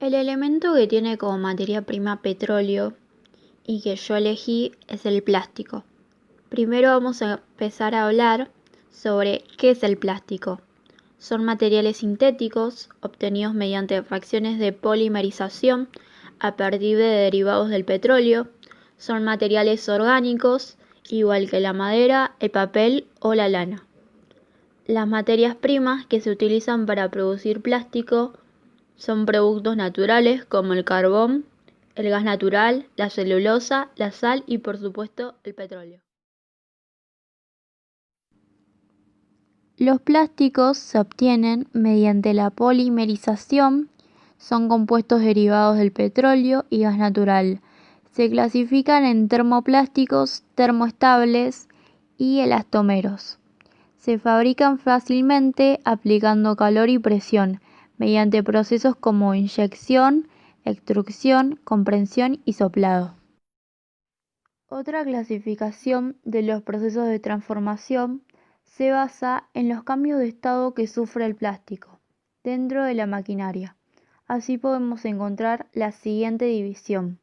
El elemento que tiene como materia prima petróleo y que yo elegí es el plástico. Primero vamos a empezar a hablar sobre qué es el plástico. Son materiales sintéticos obtenidos mediante reacciones de polimerización a partir de derivados del petróleo. Son materiales orgánicos, igual que la madera, el papel o la lana. Las materias primas que se utilizan para producir plástico son productos naturales como el carbón, el gas natural, la celulosa, la sal y por supuesto el petróleo. Los plásticos se obtienen mediante la polimerización, son compuestos derivados del petróleo y gas natural. Se clasifican en termoplásticos, termoestables y elastómeros. Se fabrican fácilmente aplicando calor y presión, mediante procesos como inyección, extrusión, compresión y soplado. Otra clasificación de los procesos de transformación se basa en los cambios de estado que sufre el plástico dentro de la maquinaria. Así podemos encontrar la siguiente división: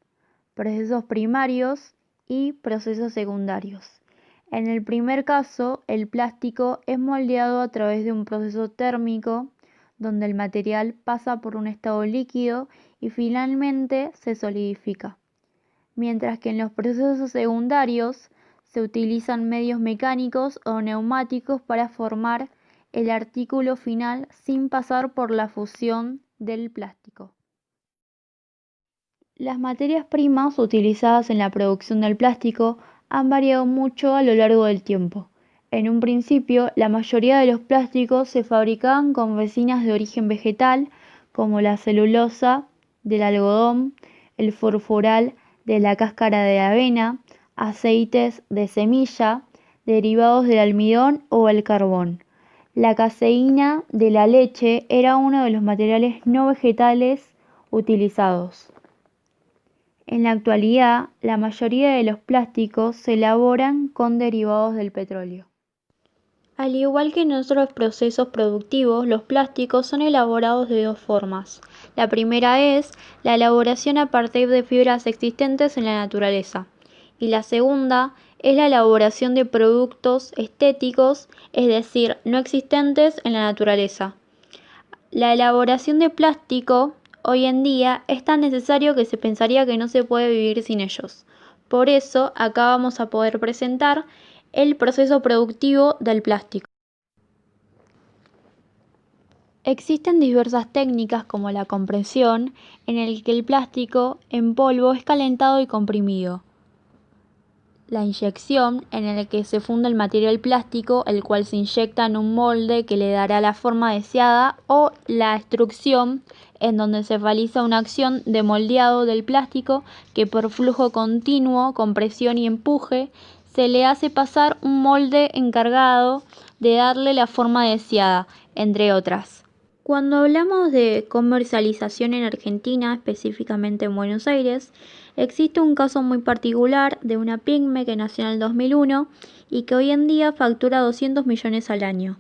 procesos primarios y procesos secundarios. En el primer caso, el plástico es moldeado a través de un proceso térmico, donde el material pasa por un estado líquido y finalmente se solidifica. Mientras que en los procesos secundarios se utilizan medios mecánicos o neumáticos para formar el artículo final sin pasar por la fusión del plástico. Las materias primas utilizadas en la producción del plástico han variado mucho a lo largo del tiempo. En un principio, la mayoría de los plásticos se fabricaban con resinas de origen vegetal, como la celulosa del algodón, el furfural de la cáscara de avena, aceites de semilla, derivados del almidón o el carbón. La caseína de la leche era uno de los materiales no vegetales utilizados. En la actualidad, la mayoría de los plásticos se elaboran con derivados del petróleo. Al igual que en otros procesos productivos, los plásticos son elaborados de dos formas. La primera es la elaboración a partir de fibras existentes en la naturaleza, y la segunda es la elaboración de productos estéticos, es decir, no existentes en la naturaleza. La elaboración de plástico hoy en día es tan necesario que se pensaría que no se puede vivir sin ellos. Por eso, acá vamos a poder presentar el proceso productivo del plástico. Existen diversas técnicas como la compresión, en el que el plástico en polvo es calentado y comprimido. La inyección, en el que se funde el material plástico, el cual se inyecta en un molde que le dará la forma deseada, o la extrusión, en donde se realiza una acción de moldeado del plástico que por flujo continuo, compresión y empuje, se le hace pasar un molde encargado de darle la forma deseada, entre otras. Cuando hablamos de comercialización en Argentina, específicamente en Buenos Aires, existe un caso muy particular de una pyme que nació en el 2001 y que hoy en día factura 200 millones al año.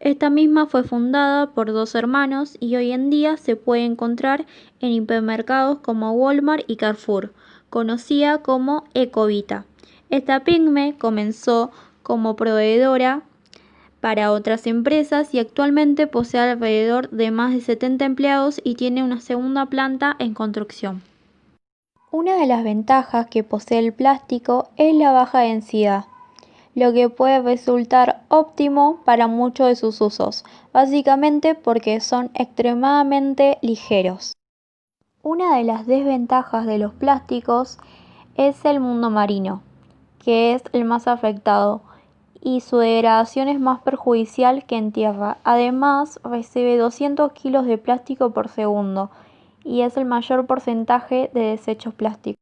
Esta misma fue fundada por dos hermanos y hoy en día se puede encontrar en hipermercados como Walmart y Carrefour, conocida como Ecovita. Esta pyme comenzó como proveedora para otras empresas y actualmente posee alrededor de más de 70 empleados y tiene una segunda planta en construcción. Una de las ventajas que posee el plástico es la baja densidad, lo que puede resultar óptimo para muchos de sus usos, básicamente porque son extremadamente ligeros. Una de las desventajas de los plásticos es el mundo marino, que es el más afectado, y su degradación es más perjudicial que en tierra. Además, recibe 200 kilos de plástico por segundo y es el mayor porcentaje de desechos plásticos.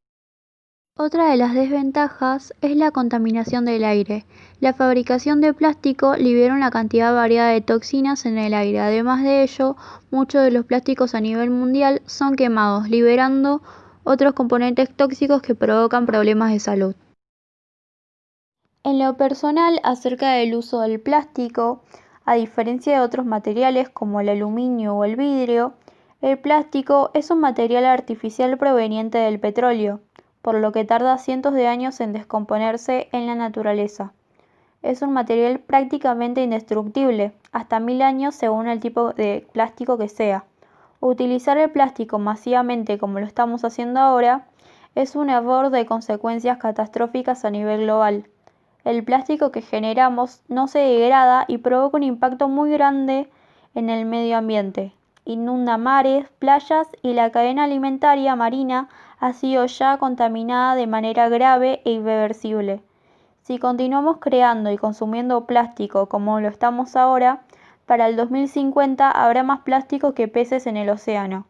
Otra de las desventajas es la contaminación del aire. La fabricación de plástico libera una cantidad variada de toxinas en el aire. Además de ello, muchos de los plásticos a nivel mundial son quemados, liberando otros componentes tóxicos que provocan problemas de salud. En lo personal, acerca del uso del plástico, a diferencia de otros materiales como el aluminio o el vidrio, El plástico es un material artificial proveniente del petróleo, por lo que tarda cientos de años en descomponerse en la naturaleza. Es un material prácticamente indestructible, hasta 1000 años según el tipo de plástico que sea. Utilizar el plástico masivamente como lo estamos haciendo ahora es un error de consecuencias catastróficas a nivel global. El plástico que generamos no se degrada y provoca un impacto muy grande en el medio ambiente. Inunda mares, playas y la cadena alimentaria marina ha sido ya contaminada de manera grave e irreversible. Si continuamos creando y consumiendo plástico como lo estamos ahora, para el 2050 habrá más plástico que peces en el océano.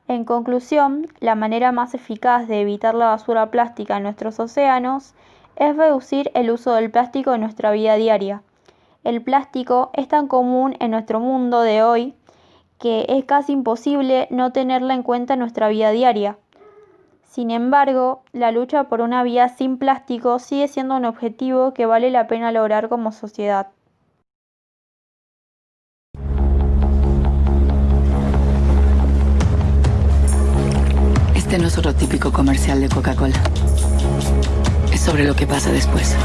En conclusión, la manera más eficaz de evitar la basura plástica en nuestros océanos es reducir el uso del plástico en nuestra vida diaria. El plástico es tan común en nuestro mundo de hoy que es casi imposible no tenerla en cuenta en nuestra vida diaria. Sin embargo, la lucha por una vida sin plástico sigue siendo un objetivo que vale la pena lograr como sociedad. Este no es otro típico comercial de Coca-Cola. Es sobre lo que pasa después.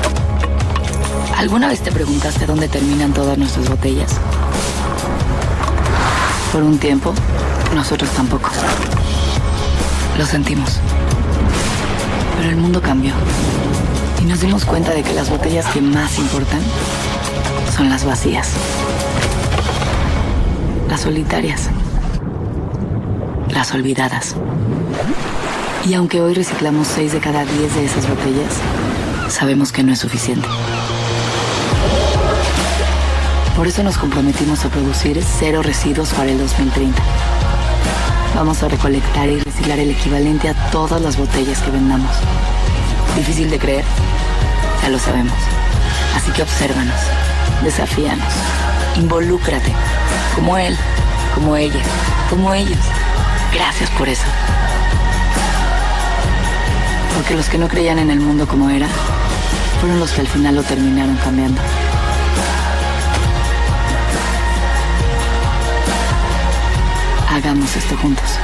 ¿Alguna vez te preguntaste dónde terminan todas nuestras botellas? Por un tiempo, nosotros tampoco. Lo sentimos. Pero el mundo cambió. Y nos dimos cuenta de que las botellas que más importan son las vacías. Las solitarias. Las olvidadas. Y aunque hoy reciclamos 6 de cada 10 de esas botellas, sabemos que no es suficiente. Por eso nos comprometimos a producir 0 residuos para el 2030. Vamos a recolectar y reciclar el equivalente a todas las botellas que vendamos. Difícil de creer, ya lo sabemos. Así que obsérvanos, desafíanos, involúcrate, como él, como ella, como ellos. Gracias por eso. Porque los que no creían en el mundo como era, fueron los que al final lo terminaron cambiando. Hagamos esto juntos.